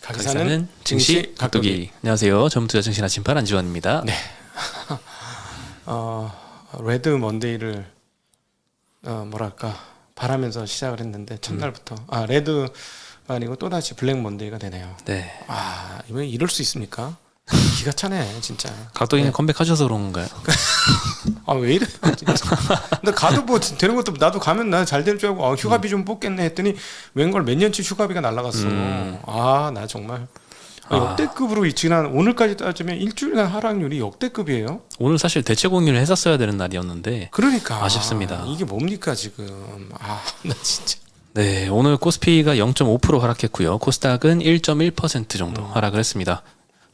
가기사는 증시 각도기. 안녕하세요. 전투자 증시 아침판 안지원입니다. 네. 레드 먼데이를 뭐랄까 바라면서 시작을 했는데 첫날부터 레드가 아니고 또다시 블랙 먼데이가 되네요. 네. 이번에 이럴 수 있습니까? 기가 차네 진짜. 각도기는 네. 컴백하셔서 그런 건가요? 왜 이래? 진짜. 근데 가도 뭐 되는 것도 나도 가면 나 잘 될 줄 알고 휴가비 좀 뽑겠네 했더니 웬걸 몇 년치 휴가비가 날라갔어. 나 정말 역대급으로 지난 오늘까지 따지면 일주일간 하락률이 역대급이에요. 오늘 사실 대체 공유를 했었어야 되는 날이었는데 그러니까 아쉽습니다. 이게 뭡니까 지금? 나 진짜. 네, 오늘 코스피가 0.5% 하락했고요. 코스닥은 1.1% 정도 하락을 했습니다.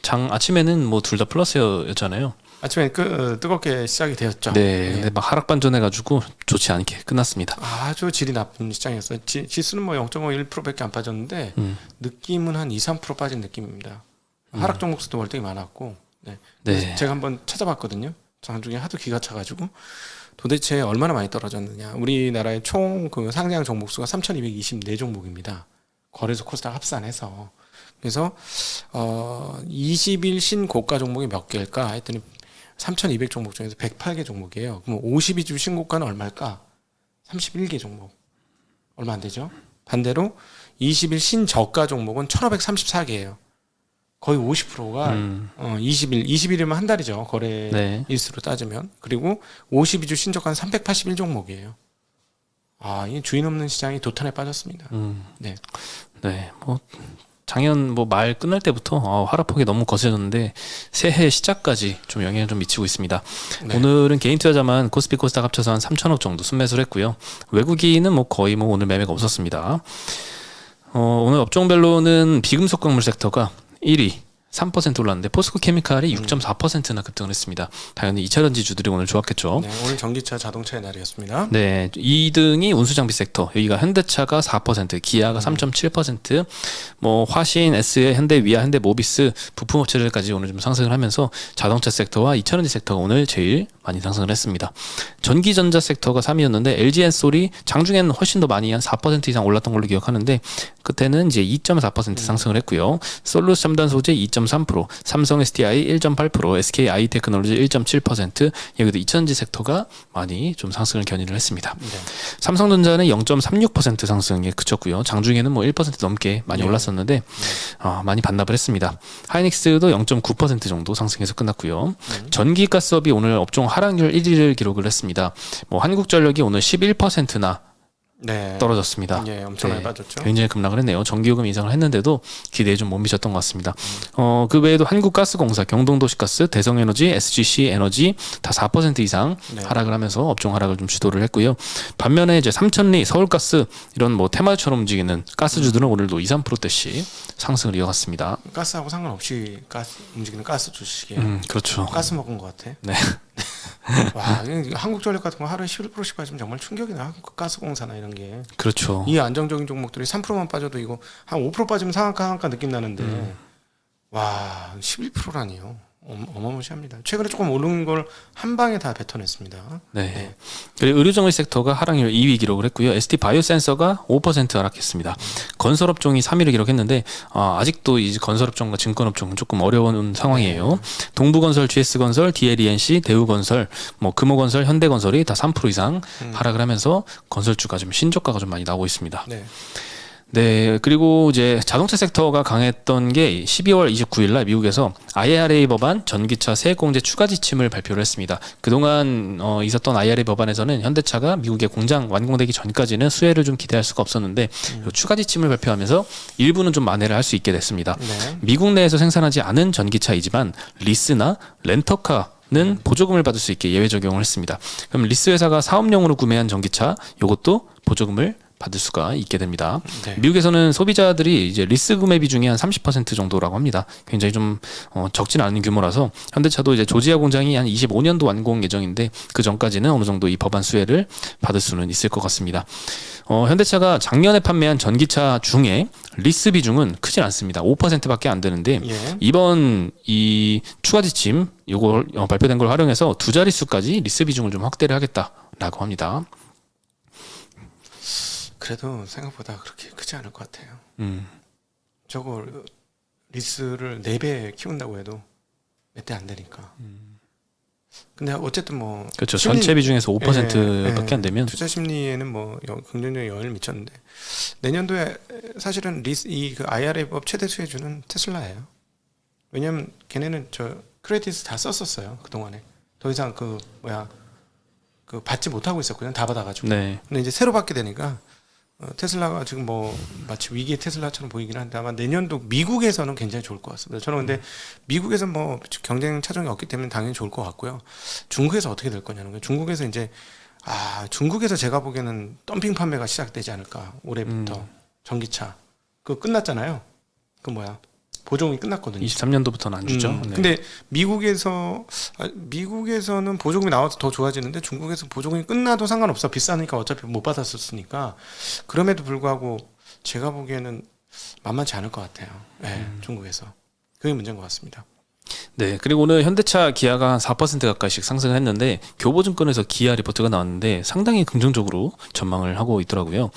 아침에는 뭐 둘 다 플러스였잖아요. 아침에 뜨겁게 시작이 되었죠. 네, 근데 막 하락 반전해가지고 좋지 않게 끝났습니다. 아주 질이 나쁜 시장이었어요. 지수는 뭐 0.1%밖에 안 빠졌는데 느낌은 한 2-3% 빠진 느낌입니다. 하락 종목 수도 월등히 많았고. 네. 제가 한번 찾아봤거든요. 장중에 하도 기가 차가지고 도대체 얼마나 많이 떨어졌느냐. 우리나라의 총 그 상장 종목 수가 3,224종목입니다. 거래소 코스닥 합산해서. 그래서 20일 신고가 종목이 몇 개일까 했더니 3,200 종목 중에서 108개 종목이에요. 그럼 52주 신고가는 얼마일까? 31개 종목. 얼마 안 되죠? 반대로 20일 신저가 종목은 1,534개예요. 거의 50%가 20일이면 한 달이죠. 거래 일수로 따지면. 그리고 52주 신저가는 381 종목이에요. 이 주인 없는 시장이 도탄에 빠졌습니다. 네. 네, 작년 말 끝날 때부터 하락폭이 너무 거세졌는데 새해 시작까지 좀 영향을 좀 미치고 있습니다. 네. 오늘은 개인 투자자만 코스피 코스닥 합쳐서 한 3천억 정도 순매수를 했고요. 외국인은 거의 오늘 매매가 없었습니다. 오늘 업종별로는 비금속 광물 섹터가 1위 3% 올랐는데 포스코 케미칼이 6.4%나 급등을 했습니다. 당연히 2차 전지주들이 오늘 좋았겠죠. 네, 오늘 전기차 자동차의 날이었습니다. 네, 2등이 운수장비 섹터. 여기가 현대차가 4%, 기아가 3.7%, 화신, SE, 현대, 위아, 현대, 모비스 부품업체들까지 오늘 좀 상승을 하면서 자동차 섹터와 2차 전지 섹터가 오늘 제일 많이 상승을 했습니다. 전기전자 섹터가 3위였는데 LG엔솔이 장중에는 훨씬 더 많이 한 4% 이상 올랐던 걸로 기억하는데 그때는 이제 2.4% 상승을 했고요. 솔루스 첨단 소재 2.3%, 삼성 SDI 1.8%, SK 아이테크놀로지 1.7%, 여기도 2차전지 섹터가 많이 좀 상승을 견인을 했습니다. 네. 삼성전자는 0.36% 상승에 그쳤고요. 장중에는 1% 넘게 많이 올랐었는데 많이 반납을 했습니다. 하이닉스도 0.9% 정도 상승해서 끝났고요. 전기가스업이 오늘 업종 하락률 1위를 기록을 했습니다. 한국전력이 오늘 11%나 떨어졌습니다. 네, 엄청나게 빠졌죠. 굉장히 급락을 했네요. 전기요금 인상을 했는데도 기대에 좀 못 미쳤던 것 같습니다. 그 외에도 한국가스공사, 경동도시가스, 대성에너지, SGC에너지 다 4% 이상 하락을 하면서 업종 하락을 좀 주도를 했고요. 반면에 이제 삼천리, 서울가스 이런 테마주처럼 움직이는 가스주들은 오늘도 2-3%대씩 상승을 이어갔습니다. 가스하고 상관없이 움직이는 가스 주식이에요. 그렇죠. 가스 먹은 것 같아. 네. 한국전력 같은 거 하루에 11%씩 빠지면 정말 충격이다. 가스공사나 이런 게. 그렇죠. 이 안정적인 종목들이 3%만 빠져도 이거 한 5% 빠지면 상한가 느낌 나는데 11%라니요. 어마무시합니다. 최근에 조금 오른 걸 한 방에 다 뱉어냈습니다. 네. 그리고 의료정의 섹터가 하락률 2위 기록을 했고요. ST 바이오센서가 5% 하락했습니다. 건설업종이 3위를 기록했는데 아직도 이 건설업종과 증권업종은 조금 어려운 상황이에요. 동부건설, GS건설, DLENC, 대우건설, 금호건설, 현대건설이 다 3% 이상 하락을 하면서 건설주가 좀 신저가가 좀 많이 나오고 있습니다. 네, 그리고 이제 자동차 섹터가 강했던 게 12월 29일 날 미국에서 IRA 법안 전기차 세액공제 추가 지침을 발표를 했습니다. 그동안 있었던 IRA 법안에서는 현대차가 미국의 공장 완공되기 전까지는 수혜를 좀 기대할 수가 없었는데 추가 지침을 발표하면서 일부는 좀 만회를 할 수 있게 됐습니다. 미국 내에서 생산하지 않은 전기차이지만 리스나 렌터카 는 보조금을 받을 수 있게 예외 적용을 했습니다. 그럼 리스 회사가 사업용으로 구매한 전기차 이것도 보조금을 받을 수가 있게 됩니다. 미국에서는 소비자들이 이제 리스 구매 비중이 한 30% 정도라고 합니다. 굉장히 좀 적진 않은 규모라서 현대차도 이제 조지아 공장이 한 25년도 완공 예정인데 그 전까지는 어느 정도 이 법안 수혜를 받을 수는 있을 것 같습니다. 현대차가 작년에 판매한 전기차 중에 리스 비중은 크진 않습니다. 5%밖에 안 되는데 이번 이 추가 지침 요걸 발표된 걸 활용해서 두 자릿수까지 리스 비중을 좀 확대를 하겠다라고 합니다. 그래도 생각보다 그렇게 크지 않을 것 같아요. 저걸 리스를 4배 키운다고 해도 몇 대 안 되니까. 근데 어쨌든 뭐 그렇죠. 전체 비중에서 5%밖에 예, 안 되면 투자 심리에는 뭐 긍정적인 영향을 미쳤는데 내년도에 사실은 그 IRA 법 최대 수혜주는 테슬라예요. 왜냐면 걔네는 저 크레디트 다 썼었어요 그 동안에. 더 이상 그 받지 못하고 있었거든요. 다 받아가지고. 네. 근데 이제 새로 받게 되니까 테슬라가 지금 뭐 마치 위기의 테슬라처럼 보이긴 한데 아마 내년도 미국에서는 굉장히 좋을 것 같습니다. 저는 근데 미국에서 뭐 경쟁 차종이 없기 때문에 당연히 좋을 것 같고요. 중국에서 어떻게 될 거냐는 거예요. 중국에서 이제 중국에서 제가 보기에는 덤핑 판매가 시작되지 않을까 올해부터 전기차 그거 끝났잖아요. 그 보조금이 끝났거든요. 23년도부터는 안 주죠. 네. 근데 미국에서는 보조금이 나와서 더 좋아지는데 중국에서 보조금이 끝나도 상관없어. 비싸니까 어차피 못 받았었으니까. 그럼에도 불구하고 제가 보기에는 만만치 않을 것 같아요. 네, 중국에서. 그게 문제인 것 같습니다. 네, 그리고 오늘 현대차, 기아가 한 4% 가까이씩 상승을 했는데 교보증권에서 기아 리포트가 나왔는데 상당히 긍정적으로 전망을 하고 있더라고요.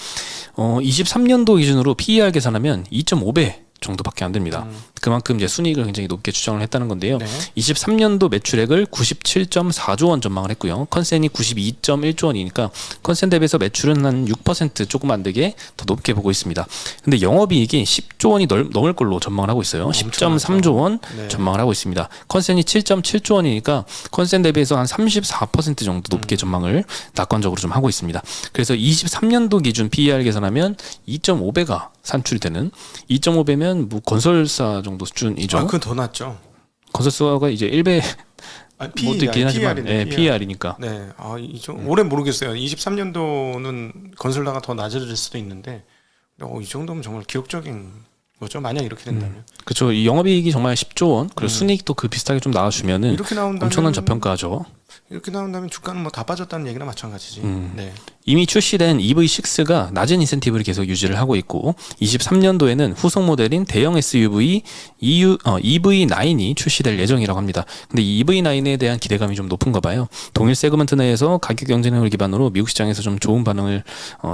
23년도 기준으로 PER 계산하면 2.5배 정도밖에 안 됩니다. 그만큼 이제 순이익을 굉장히 높게 추정을 했다는 건데요. 네. 23년도 매출액을 97.4조 원 전망을 했고요. 컨센이 92.1조 원이니까 컨센 대비해서 매출은 한 6% 조금 안 되게 더 높게 보고 있습니다. 근데 영업이익이 10조 원이 넘을 걸로 전망을 하고 있어요. 10.3조 원 네. 전망을 하고 있습니다. 컨센이 7.7조 원이니까 컨센 대비해서 한 34% 정도 높게 전망을 낙관적으로 좀 하고 있습니다. 그래서 23년도 기준 PER 계산하면 2.5배가 산출이 되는 2.5배면 뭐 건설사 정도 수준이죠. 그건 더 낫죠. 건설사가 이제 1배 못 있긴 하지만 PER이니까. 네. 올해 모르겠어요. 23년도는 건설사가 더 낮아질 수도 있는데 이 정도면 정말 기록적인 거죠. 만약 이렇게 된다면. 그렇죠. 이 영업이익이 정말 10조 원. 그리고 순이익도 그 비슷하게 좀 나와주면은 이렇게 나온다면 엄청난 저평가죠. 이렇게 나온다면 주가는 뭐 다 빠졌다는 얘기나 마찬가지지. 네. 이미 출시된 EV6가 낮은 인센티브를 계속 유지를 하고 있고 23년도에는 후속 모델인 대형 SUV EV9이 출시될 예정이라고 합니다. 근데 이 EV9에 대한 기대감이 좀 높은가 봐요. 동일 세그먼트 내에서 가격 경쟁력을 기반으로 미국 시장에서 좀 좋은 반응을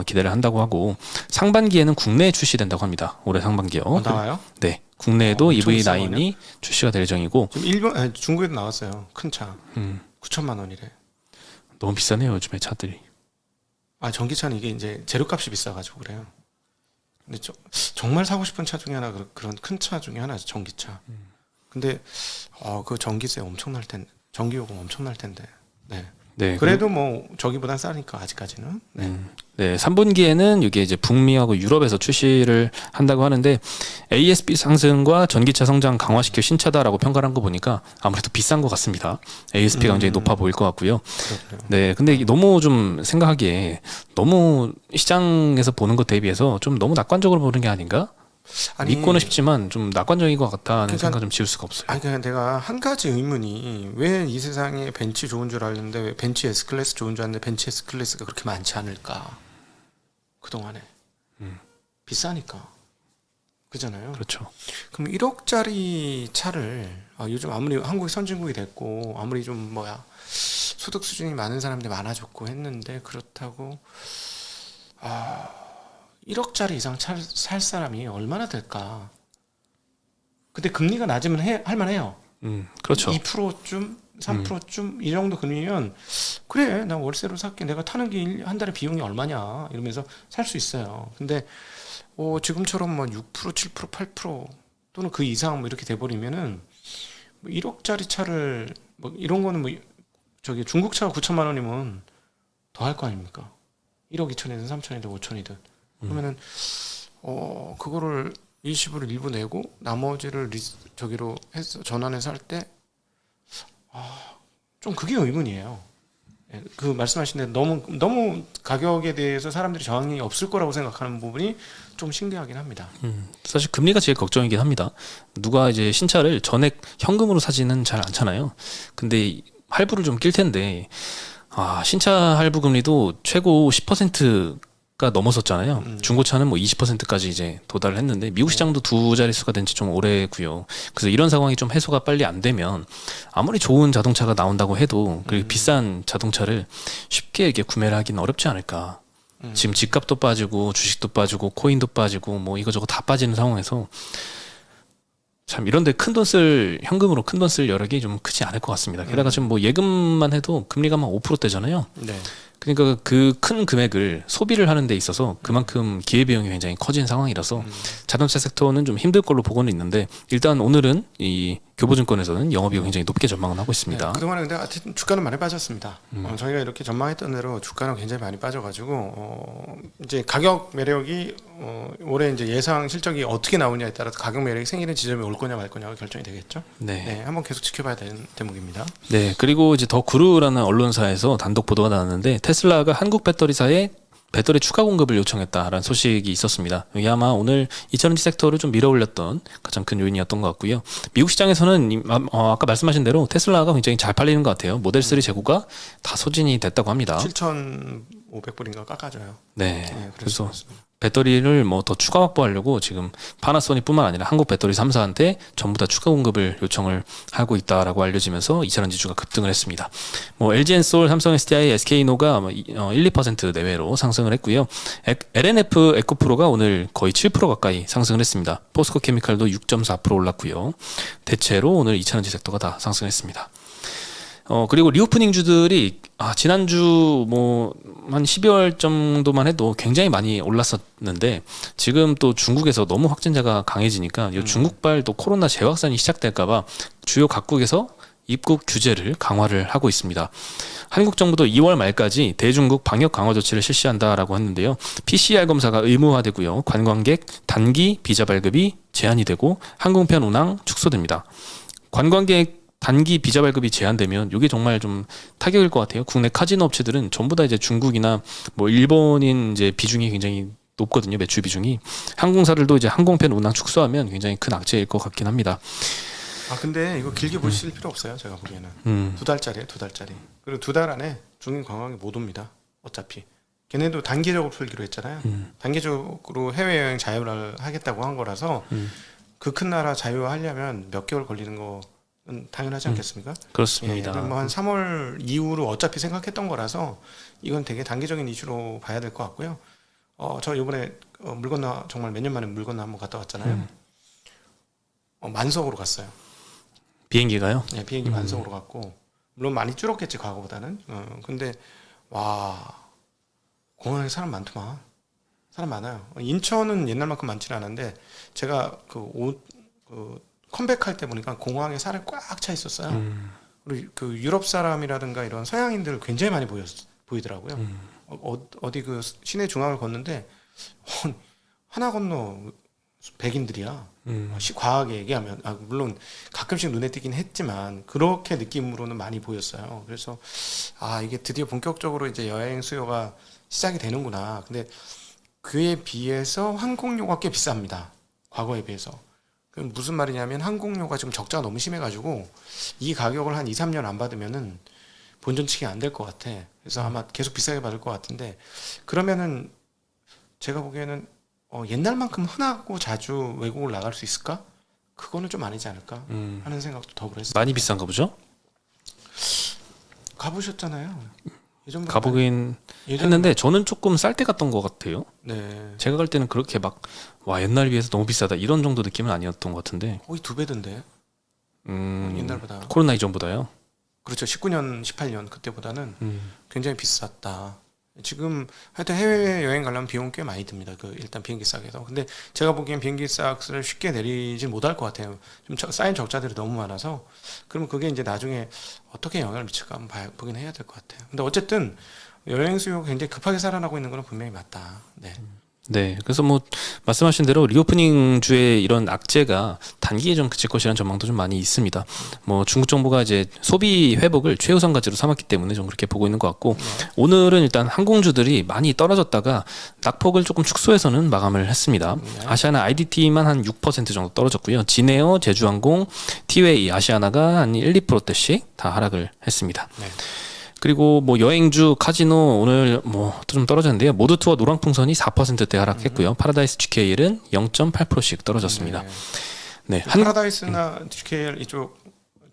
기대를 한다고 하고 상반기에는 국내에 출시된다고 합니다. 올해 상반기요. 나와요? 네. 국내에도 엄청 EV9이 출시가 될 예정이고 지금 중국에도 나왔어요. 큰 차. 9천만 원이래. 너무 비싸네요. 요즘에 차들이. 전기차는 이게 이제 재료값이 비싸가지고 그래요. 근데 정말 사고 싶은 차 중에 하나 그런 큰 차 중에 하나죠. 전기차. 근데 그 전기세 엄청날 텐데, 전기요금 엄청날 텐데. 네. 네. 그래도 뭐 저기보단 싸니까 아직까지는. 네. 네, 3분기에는 이게 이제 북미하고 유럽에서 출시를 한다고 하는데 ASP 상승과 전기차 성장 강화시켜 신차다라고 평가를 한 거 보니까 아무래도 비싼 것 같습니다. ASP가 굉장히 높아 보일 것 같고요. 그렇군요. 네, 근데 이게 너무 좀 생각하기에 너무 시장에서 보는 것 대비해서 좀 너무 낙관적으로 보는 게 아닌가? 믿고는 싶지만 좀 낙관적인 것 같다는 생각 좀 지울 수가 없어요. 그러니까 내가 한 가지 의문이 왜 이 세상에 벤츠 좋은 줄 알았는데 왜 벤츠 S클래스 좋은 줄 알았는데 벤츠 S클래스가 그렇게 많지 않을까? 그동안에 비싸니까 그잖아요. 그렇죠. 그럼 1억짜리 차를 요즘 아무리 한국이 선진국이 됐고 아무리 좀 소득 수준이 많은 사람들이 많아졌고 했는데 그렇다고 1억짜리 이상 살 사람이 얼마나 될까? 근데 금리가 낮으면 할만해요. 그렇죠. 2%쯤, 3%쯤 이 정도 금리면 그래, 나 월세로 살게. 내가 타는 게 한 달에 비용이 얼마냐 이러면서 살 수 있어요. 근데 지금처럼 6%, 7%, 8% 또는 그 이상 이렇게 돼버리면은 1억짜리 차를 이런 거는 저기 중국 차가 9천만 원이면 더 할 거 아닙니까? 1억 2천이든 3천이든 5천이든 그러면은 그거를 일시불을 일부 내고 나머지를 저기로 해서 전환해서 할 때 좀 그게 의문이에요. 그 말씀하신 대로 너무 가격에 대해서 사람들이 저항이 없을 거라고 생각하는 부분이 좀 신기하긴 합니다. 사실 금리가 제일 걱정이긴 합니다. 누가 이제 신차를 전액 현금으로 사지는 잘 않잖아요. 근데 할부를 좀 낄 텐데 신차 할부 금리도 최고 10%가 넘었었잖아요. 중고차는 20%까지 이제 도달을 했는데 미국 시장도 두 자릿수가 된 지 좀 오래고요. 그래서 이런 상황이 좀 해소가 빨리 안 되면 아무리 좋은 자동차가 나온다고 해도 그리고 비싼 자동차를 쉽게 이렇게 구매를 하기는 어렵지 않을까. 지금 집값도 빠지고 주식도 빠지고 코인도 빠지고 이거저거 다 빠지는 상황에서 참 이런데 큰 돈 쓸 현금으로 큰 돈 쓸 여력이 좀 크지 않을 것 같습니다. 게다가 지금 뭐 예금만 해도 금리가 막 5%대잖아요. 네. 그러니까 그 큰 금액을 소비를 하는 데 있어서 그만큼 기회비용이 굉장히 커진 상황이라서 자동차 섹터는 좀 힘들 걸로 보고는 있는데 일단 오늘은 이 교보증권에서는 영업이익 굉장히 높게 전망을 하고 있습니다. 네, 그동안에 근데 하여튼 주가는 많이 빠졌습니다. 저희가 이렇게 전망했던 대로 주가는 굉장히 많이 빠져가지고 이제 가격 매력이 올해 이제 예상 실적이 어떻게 나오냐에 따라서 가격 매력이 생기는 지점이 올 거냐 말 거냐가 결정이 되겠죠. 네. 네, 한번 계속 지켜봐야 되는 대목입니다. 네, 그리고 이제 더 구루라는 언론사에서 단독 보도가 나왔는데 테슬라가 한국 배터리사에 배터리 추가 공급을 요청했다라는 소식이 있었습니다. 이게 아마 오늘 2차전지 섹터를 좀 밀어올렸던 가장 큰 요인이었던 것 같고요. 미국 시장에서는 아까 말씀하신 대로 테슬라가 굉장히 잘 팔리는 것 같아요. 모델 3 재고가 다 소진이 됐다고 합니다. 7,500불인가 깎아줘요. 네, 네, 그래서 그렇습니다. 배터리를 뭐 더 추가 확보하려고 지금 파나소닉뿐만 아니라 한국 배터리 3사한테 전부 다 추가 공급을 요청을 하고 있다라고 알려지면서 2차전 지주가 급등을 했습니다. 뭐 LG엔솔, 삼성 SDI, SK이노가 1-2% 내외로 상승을 했고요. LNF 에코프로가 오늘 거의 7% 가까이 상승을 했습니다. 포스코 케미칼도 6.4% 올랐고요. 대체로 오늘 2차전지 섹터가 다 상승했습니다. 그리고 리오프닝 주들이 지난주 뭐 한 12월 정도만 해도 굉장히 많이 올랐었는데 지금 또 중국에서 너무 확진자가 강해지니까 이 중국발 또 코로나 재확산이 시작될까봐 주요 각국에서 입국 규제를 강화를 하고 있습니다. 한국 정부도 2월 말까지 대중국 방역 강화 조치를 실시한다라고 했는데요. PCR 검사가 의무화되고요. 관광객 단기 비자 발급이 제한이 되고 항공편 운항 축소됩니다. 관광객 단기 비자 발급이 제한되면 이게 정말 좀 타격일 것 같아요. 국내 카지노 업체들은 전부 다 이제 중국이나 뭐 일본인 이제 비중이 굉장히 높거든요. 매출 비중이. 항공사들도 이제 항공편 운항 축소하면 굉장히 큰 악재일 것 같긴 합니다. 근데 이거 길게 보실 필요 없어요. 제가 보기에는 2달짜리예요. 2달짜리. 그리고 2달 안에 중국 관광이 못 옵니다. 어차피. 걔네도 단기적으로 풀기로 했잖아요. 단기적으로 해외여행 자유를 하겠다고 한 거라서 그 큰 나라 자유화하려면 몇 개월 걸리는 거 당연하지 않겠습니까? 그렇습니다. 예, 뭐한 3월 이후로 어차피 생각했던 거라서 이건 되게 단기적인 이슈로 봐야 될 것 같고요. 저 이번에 물 건너 정말 몇 년 만에 물 건너 한번 갔다 왔잖아요. 만석으로 갔어요. 비행기가요? 네, 비행기 만석으로 갔고 물론 많이 줄었겠지 과거보다는. 근데 와 공항에 사람 많더만. 사람 많아요. 인천은 옛날만큼 많지는 않은데 제가 컴백할 때 보니까 공항에 사람이 꽉 차 있었어요. 그리고 그 유럽 사람이라든가 이런 서양인들 굉장히 많이 보이더라고요. 어디 그 시내 중앙을 걷는데 하나 건너 백인들이야. 과하게 얘기하면 물론 가끔씩 눈에 띄긴 했지만 그렇게 느낌으로는 많이 보였어요. 그래서 이게 드디어 본격적으로 이제 여행 수요가 시작이 되는구나. 근데 그에 비해서 항공료가 꽤 비쌉니다. 과거에 비해서. 그럼 무슨 말이냐면 항공료가 지금 적자가 너무 심해가지고 이 가격을 한 2, 3년 안 받으면은 본전치기 안 될 것 같아. 그래서 아마 계속 비싸게 받을 것 같은데 그러면은 제가 보기에는 옛날만큼 흔하고 자주 외국을 나갈 수 있을까? 그거는 좀 아니지 않을까 하는 생각도 더불어 했어요. 많이 비싼가 보죠? 가보셨잖아요. 예전부터 가보긴 했는데 저는 조금 쌀 때 갔던 것 같아요. 네. 제가 갈 때는 그렇게 막 옛날에 비해서 너무 비싸다 이런 정도 느낌은 아니었던 것 같은데 거의 2배던데. 옛날보다. 코로나 이전보다요? 그렇죠. 19년, 18년 그때보다는 굉장히 비쌌다. 지금 하여튼 해외 여행 가려면 비용 꽤 많이 듭니다. 일단 비행기 싹에서. 근데 제가 보기엔 비행기 싹을 쉽게 내리지 못할 것 같아요. 좀 쌓인 적자들이 너무 많아서. 그러면 그게 이제 나중에 어떻게 영향을 미칠까 한번 보긴 해야 될 것 같아요. 근데 어쨌든 여행 수요가 굉장히 급하게 살아나고 있는 건 분명히 맞다. 네. 네, 그래서 뭐 말씀하신 대로 리오프닝 주의 이런 악재가 단기에 좀 그칠 것이라는 전망도 좀 많이 있습니다. 뭐 중국 정부가 이제 소비 회복을 최우선 과제로 삼았기 때문에 좀 그렇게 보고 있는 것 같고 오늘은 일단 항공주들이 많이 떨어졌다가 낙폭을 조금 축소해서는 마감을 했습니다. 아시아나 IDT만 한 6% 정도 떨어졌고요. 진에어, 제주항공, 티웨이, 아시아나가 한 1-2%대씩 다 하락을 했습니다. 네. 그리고 뭐 여행주, 카지노 오늘 뭐 좀 떨어졌는데요. 모두투어 노랑풍선이 4%대 하락했고요. 파라다이스 GKL은 0.8%씩 떨어졌습니다. 네, 파라다이스나 GKL 이쪽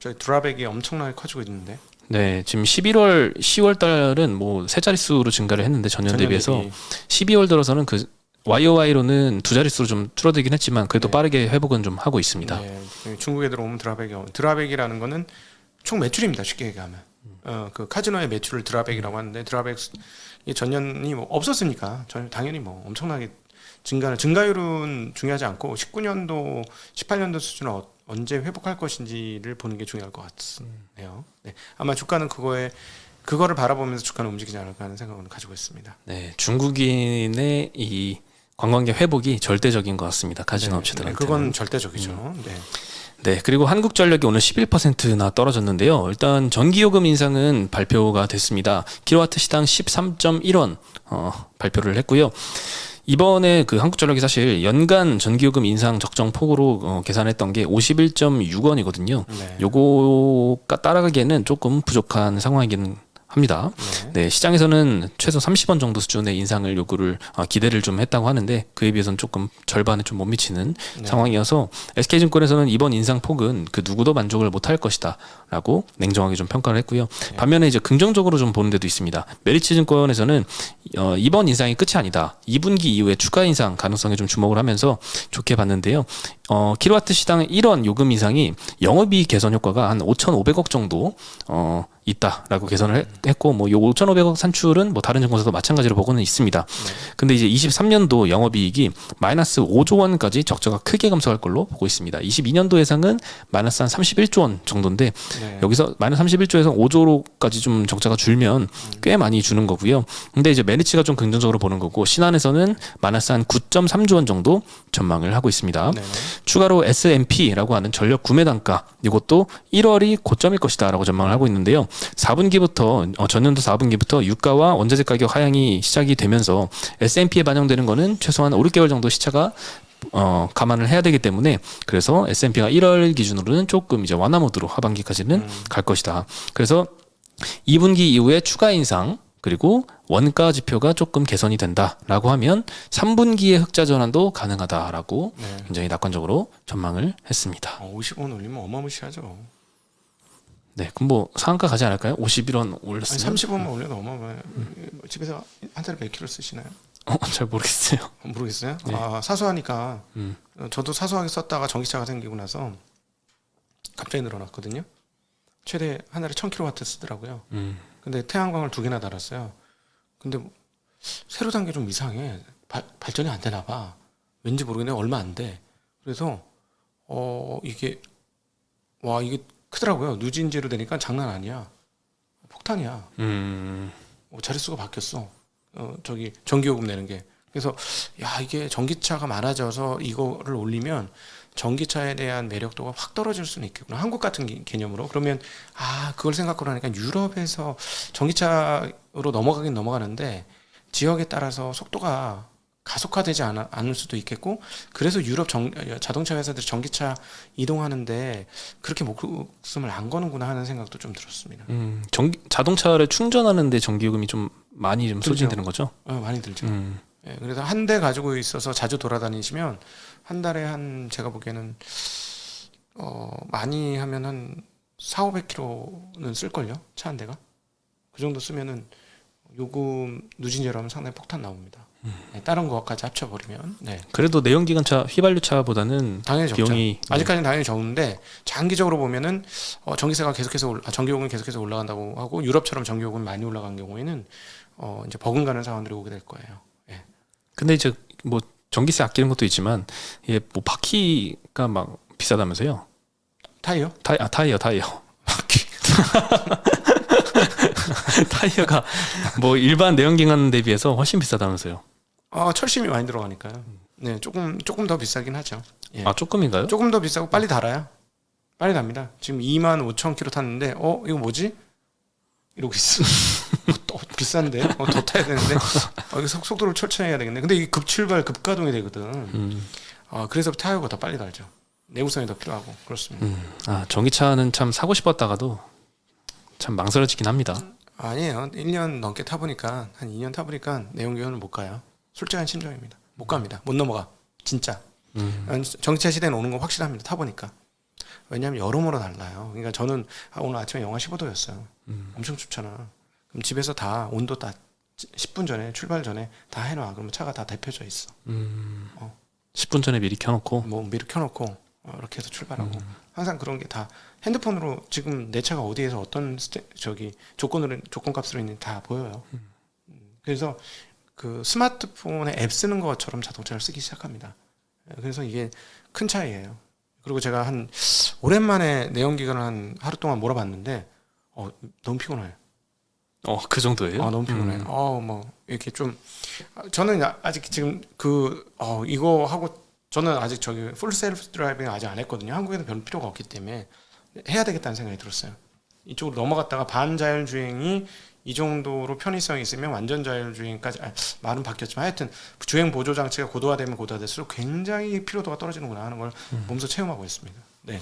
저희 드랍액이 엄청나게 커지고 있는데. 네, 지금 11월, 10월 달은 뭐 세 자릿수로 증가를 했는데 전년 대비해서 12월 들어서는 그 YOY로는 두 자릿수로 좀 줄어들긴 했지만 그래도 네. 빠르게 회복은 좀 하고 있습니다. 네, 중국에 들어오면 드랍액이라는 거는 총 매출입니다. 쉽게 얘기하면 그 카지노의 매출을 드랍액이라고 하는데 드랍액 이 전년이 뭐 없었으니까 당연히 뭐 엄청나게 증가율은 중요하지 않고 19년도 18년도 수준을 언제 회복할 것인지를 보는 게 중요할 것 같네요. 네, 아마 주가는 그거를 바라보면서 주가는 움직이지 않을까 하는 생각을 가지고 있습니다. 네, 중국인의 이 관광객 회복이 절대적인 것 같습니다. 카지노 네, 업체들한테. 그건 절대적이죠. 네. 네, 그리고 한국전력이 오늘 11%나 떨어졌는데요. 일단 전기요금 인상은 발표가 됐습니다. 킬로와트 시당 13.1원 발표를 했고요. 이번에 그 한국전력이 사실 연간 전기요금 인상 적정 폭으로 계산했던 게 51.6원이거든요. 네. 요거가 따라가기에는 조금 부족한 상황이긴 합니다. 네, 시장에서는 최소 30원 정도 수준의 인상을 요구를 기대를 좀 했다고 하는데 그에 비해서는 조금 절반에 좀 못 미치는 네. 상황이어서 SK증권에서는 이번 인상 폭은 그 누구도 만족을 못할 것이다라고 냉정하게 좀 평가를 했고요. 반면에 이제 긍정적으로 좀 보는 데도 있습니다. 메리츠증권에서는 이번 인상이 끝이 아니다. 2분기 이후에 추가 인상 가능성에 좀 주목을 하면서 좋게 봤는데요. 킬로와트 시당 1원 요금 인상이 영업이익 개선 효과가 한 5,500억 정도 있다라고 개선을 했고 뭐 요 5,500억 산출은 뭐 다른 증권사도 마찬가지로 보고는 있습니다. 근데 이제 23년도 영업이익이 마이너스 5조 원까지 적자가 크게 감소할 걸로 보고 있습니다. 22년도 예상은 마이너스 한 31조 원 정도인데 네. 여기서 마이너스 31조에서 5조로까지 좀 적자가 줄면 꽤 많이 주는 거고요. 근데 이제 메리츠가 좀 긍정적으로 보는 거고 신한에서는 마이너스 한 9.3조 원 정도 전망을 하고 있습니다. 네. 추가로 S&P라고 하는 전력 구매 단가 이것도 1월이 고점일 것이다라고 전망을 하고 있는데요. 4분기부터 전년도 4분기부터 유가와 원자재 가격 하향이 시작이 되면서 S&P에 반영되는 거는 최소한 5, 6개월 정도 시차가 감안을 해야 되기 때문에 그래서 S&P가 1월 기준으로는 조금 이제 완화 모드로 하반기까지는 갈 것이다. 그래서 2분기 이후에 추가 인상 그리고 원가 지표가 조금 개선이 된다라고 하면 3분기의 흑자 전환도 가능하다라고 네. 굉장히 낙관적으로 전망을 했습니다. 50원 올리면 어마무시하죠. 네, 그럼 뭐 상한가 가지 않을까요? 51원 아니, 올렸으면 30원만 올려도 어마어마해. 집에서 한 달에 몇 킬로 쓰시나요? 잘 모르겠어요. 모르겠어요. 네. 사소하니까 음. 저도 사소하게 썼다가 전기차가 생기고 나서 갑자기 늘어났거든요. 최대 한 달에 1000kW 쓰더라고요. 근데 태양광을 2개나 달았어요. 근데 새로 단 게 좀 이상해. 발전이 안 되나 봐. 왠지 모르겠는데 얼마 안 돼. 그래서 이게 크더라고요. 누진제로 되니까 장난 아니야. 폭탄이야. 자릿수가 바뀌었어. 저기 전기요금 내는 게. 그래서 이게 전기차가 많아져서 이거를 올리면 전기차에 대한 매력도가 확 떨어질 수는 있겠구나. 한국 같은 개념으로. 그러면 그걸 생각하고 하니까 유럽에서 전기차로 넘어가긴 넘어가는데 지역에 따라서 속도가 가속화되지 않을 수도 있겠고 그래서 유럽 자동차 회사들이 전기차 이동하는데 그렇게 목숨을 안 거는구나 하는 생각도 좀 들었습니다. 자동차를 충전하는데 전기요금이 좀 많이 좀 들죠. 소진되는 거죠? 많이 들죠. 예, 그래서 한 대 가지고 있어서 자주 돌아다니시면 한 달에 제가 보기에는 많이 하면 한 4,500km는 쓸걸요? 차 한 대가? 그 정도 쓰면은 요금 누진제로 하면 상당히 폭탄 나옵니다. 네, 다른 거까지 합쳐버리면. 네. 그래도 내연기관차 휘발유차보다는 당연히 적죠. 비용이 아직까지는 당연히 적은데 장기적으로 보면은 전기세가 전기요금이 계속해서 올라간다고 하고 유럽처럼 전기요금이 많이 올라간 경우에는 이제 버금가는 상황들이 오게 될 거예요. 예. 근데 이제 뭐 전기세 아끼는 것도 있지만 이게 뭐 바퀴가 막 비싸다면서요? 타이어? 타이어. 바퀴. 타이어가 뭐 일반 내연기관 대비해서 훨씬 비싸다면서요? 철심이 많이 들어가니까요. 네, 조금 더 비싸긴 하죠. 예. 조금인가요? 조금 더 비싸고 빨리 달아요. 빨리 답니다. 지금 25,000km 탔는데 이거 뭐지? 이러고 있어. 또 비싼데? 더 타야 되는데? 이거 속도를 천천히 해야 되겠네. 근데 이게 급출발 급가동이 되거든. 그래서 타이어가 더 빨리 달죠. 내구성이 더 필요하고 그렇습니다. 전기차는 참 사고 싶었다가도 참 망설여지긴 합니다. 아니에요. 1년 넘게 타보니까 한 2년 타보니까 내연기관을 못 가요. 솔직한 심정입니다. 못 갑니다. 못 넘어가. 진짜. 전기차 시대는 오는 건 확실합니다. 타보니까. 왜냐하면 여러모로 달라요. 그러니까 저는 오늘 아침에 영하 15도였어요. 엄청 춥잖아. 그럼 집에서 다 온도 다 10분 전에 출발 전에 다 해놔. 그러면 차가 다 데펴져 있어. 10분 전에 미리 켜놓고. 뭐 미리 켜놓고 이렇게 해서 출발하고 항상 그런 게 다 핸드폰으로 지금 내 차가 어디에서 어떤 조건값으로 있는지 다 보여요. 그래서 그 스마트폰에 앱 쓰는 것처럼 자동차를 쓰기 시작합니다. 그래서 이게 큰 차이예요. 그리고 제가 한 오랜만에 내연기관을 한 하루 동안 몰아봤는데 너무 피곤해요. 그 정도예요? 너무 피곤해요. 뭐 이렇게 좀 저는 아직 지금 이거 하고 저는 아직 저기 풀 셀프 드라이빙 아직 안 했거든요. 한국에는 별 필요가 없기 때문에 해야 되겠다는 생각이 들었어요. 이쪽으로 넘어갔다가 반자율주행이 이 정도로 편의성이 있으면 완전 자율주행까지 말은 바뀌었지만 하여튼 주행 보조 장치가 고도화되면 고도화될수록 굉장히 피로도가 떨어지는구나 하는 걸 몸소 체험하고 있습니다. 네.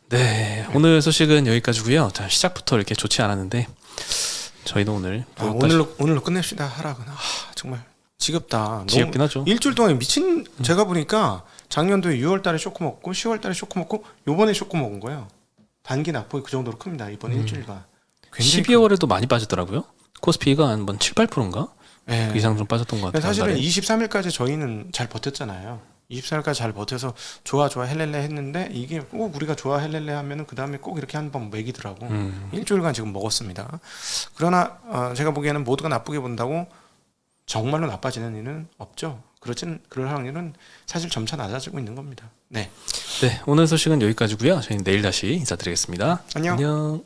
네, 오늘 소식은 여기까지고요. 자, 시작부터 이렇게 좋지 않았는데 저희도 오늘 오늘로 끝냅시다. 하락은 정말 지겹다. 지겹긴 하죠. 일주일 동안 미친. 제가 보니까 작년도에 6월달에 쇼크 먹고 10월달에 쇼크 먹고 요번에 쇼크 먹은 거예요. 단기 낙폭이 그 정도로 큽니다. 이번 일주일간. 12월에도 많이 빠지더라고요. 코스피가 한 7, 8%인가? 네. 그 이상 좀 빠졌던 것 같아요. 사실은 날에. 23일까지 저희는 잘 버텼잖아요. 24일까지 잘 버텨서 좋아 헬렐레 했는데 이게 꼭 우리가 좋아 헬렐레 하면은 그 다음에 꼭 이렇게 한번 매기더라고. 일주일간 지금 먹었습니다. 그러나 제가 보기에는 모두가 나쁘게 본다고 정말로 나빠지는 일은 없죠. 그럴 확률은 사실 점차 낮아지고 있는 겁니다. 네. 네, 오늘 소식은 여기까지고요. 저희는 내일 다시 인사드리겠습니다. 안녕. 안녕.